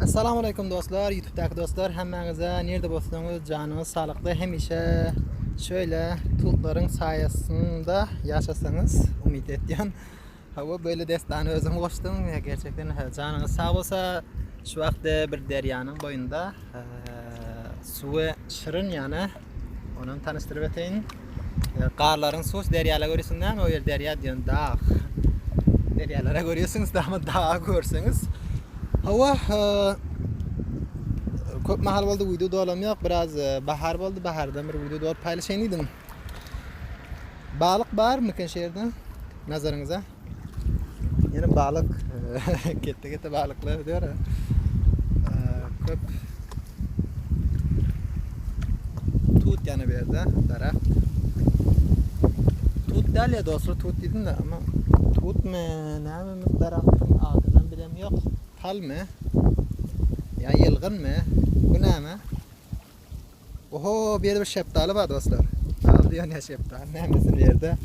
Assalamu alaykum dostlar, YouTube'daki dostlar. Hemmenize nerede bolsanız canınız sağlıklı, hemişe şöyle tultların sayesinde yaşasanız umut ediyorum. Hava böyle destanı özüm koştum ya, gerçekten canınız sağ olsa şu vakti bir deryanın boyunda suyu şırın yani onun tanıştırıp eteyim. Qarların sus deryalar görüyorsunuz değil mi? O yer derya diyorsun, dağ. Deryalara görüyorsunuz da ama dağı görseniz. Hava köp mahal oldu video dolam yok, biraz bahar oldu, bahardan bir video dolap paylaşayım dedim. Balık var mı kan şehirde nazarınıza? Yani balık kette balıklar diyor ya. Köp tut yani bir yerde daraxt. Tut değil ya dostlar, tut dedim de ama tut mu ne mi daraxtın adından bilem yok. Tal mı? Ya yılgın mı? Bu ne mi? Oho, bir yerde bir şeftali var dostlar. Al diyor ya şeftali. Nemesin bir yerde?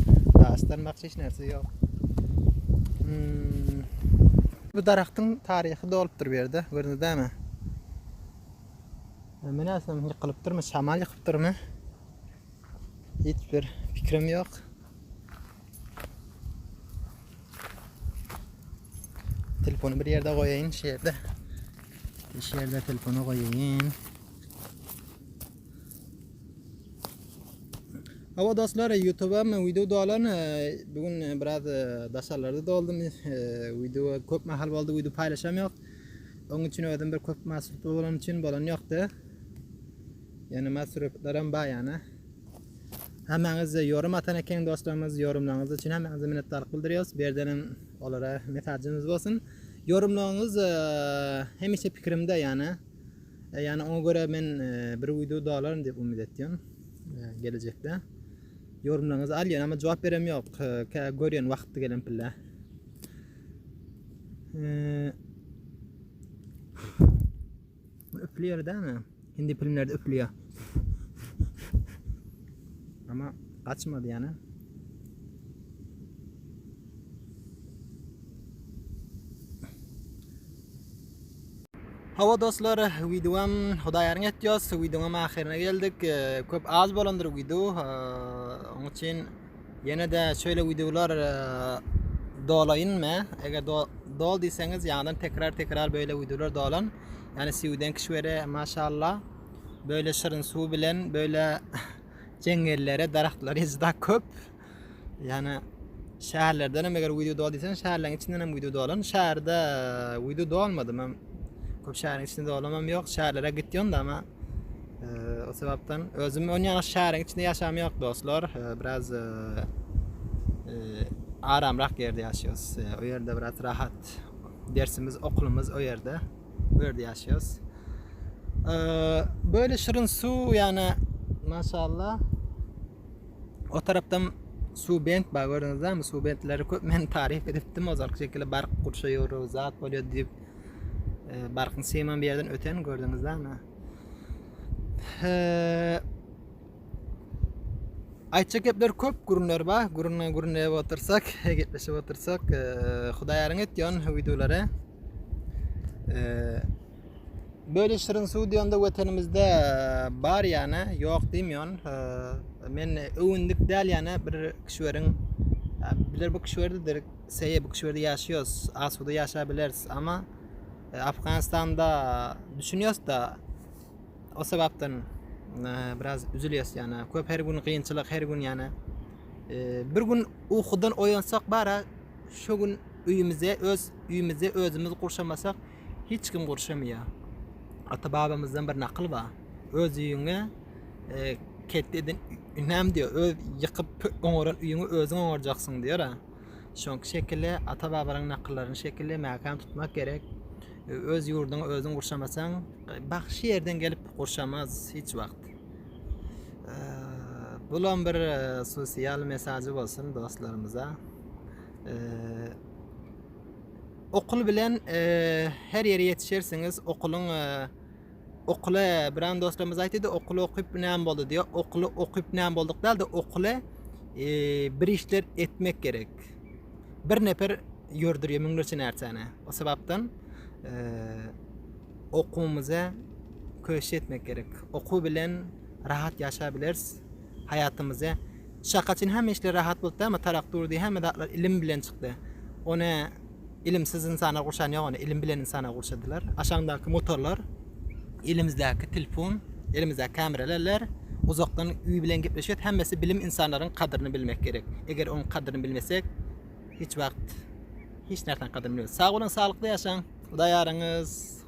Ağaçlanmak hiç neresi yok. Bu daraxtın tarihi de oluptur bir yerde. Gördünüz değil mi? Ben aslında yıkılıptır mı? Şamal yıkıptır mı? Hiçbir fikrim yok. Telefonu bir yerde koyayım şehirde. İş yerde telefonu koyayım. Hava dostlar, YouTube'a video dolan bugün biraz daşarlarda doldum. Video köp mahal oldu, video paylaşamıyorum. Onun için ödüm bir köp masraf olan için bolan yoktu. Yani masraflarım var yani. Hemeniz yorum atan eken dostlarımız, yorumlarınız için hemenize minnettarlık bildiriyoruz. Bir yerden onlara mesajınız olsun. Yorumlarınız hemişe fikrimde yani. Yani ona göre ben bir video dolarım diye umut ediyorum gelecekte. Yorumlarınızı alıyorum ama cevap veremiyorum. Görüyorsun vakti gelen pille. Üflüyor değil mi? Hindi filmlerde üflüyor. Ama kaçmadı yani. Hava dostlar, videom Xudoyarning aytıyoruz. Videom ahirine geldik. Köp az bolandır video. Onun için yine de şöyle videolar dolayın mı? Eğer dol diyseniz yandan tekrar böyle videolar dolan. Yani suyuden kişilere maşallah böyle şırın su bilen böyle cengellere, daraxtlar izda köp. Yani şehirlerden hem eğer video dolduysan şehirlerin içinden hem video dolan. Şehirde video dolmadı. Ben köp şehrin içinde olamam yok. Şehirlere gidiyorum da ama o sebepten özüm ön yana şehrin içinde yaşam yok dostlar. Biraz aramrak yerde yaşıyoruz. O yerde biraz rahat. Dersimiz, okulumuz o yerde. O yerde yaşıyoruz. Böyle şırın su yani maşallah. O taraftan su bent var, gördünüz değil mi? Su bentleri köp men tarif ediptim. O zark şekilde bark kurşuyor, zat oluyor deyip barkın seyman bir yerden öten gördünüz değil mi? Aytacak gepler köp, gurunlar var. Gurunaya otursak, getleşip otursak Xudoyarning aytgan videoları. Böyle şırın su diyorunda vatanımızda var yani, yok demiyorsun. Men övündik değil yani, bir kişilerin bilir bu kişilerde seye bu kişilerde yaşıyoruz, asuda yaşayabiliriz ama Afganistan'da düşünüyoruz da o sebepten biraz üzülüyoruz yani. Köp her gün kıyınçılık, her gün yani. Bir gün uykudan uyansak bara şu gün uyumuza özümüz kurşamasak hiç kim kurşamıyor. Ata babamızdan bir nakıl var. Öz uyuğuna ketteden ünem diyor. Öz yıkıp oğuran uyuğunu özün oğuracaksın diyor ha. Şonki şekilde ata babaların nakıllarını şekilde mekam tutmak gerek. Öz yurdunu özün kurşamasan bakşı yerden gelip kurşamaz hiç vakt. Bulan bir sosyal mesajı olsun dostlarımıza. Okul bilen her yere yetişirsiniz. Okula biran dostlarımız aytdı, okulu okuyup näme boldu diyor. Okulu okuyup näme bolduk değil de okula bir işler etmek gerek. Bir nefer yördürüyor müngerçe närseni. O sebepten okuwumuza köşe etmek gerek. Oku bilen rahat yaşayabiliriz hayatımıza. Şakaçın hem işleri rahat buldu ama tarak durdu hem de ilim bilen çıktı. Ona ilimsiz insana kurşan yok, ilim bilen insana kurşadılar. Aşağıdaki motorlar, elimizdeki telefon, elimizdeki kameralar uzaktan üy bilen gepleşiyor. Hemmesi bilim insanların kadrini bilmek gerek. Eğer onun kadrini bilmesek hiç vakt hiç nereden kadrini bilmez. Sağ olun, sağlıklı yaşayın. Hudaýarıňyz.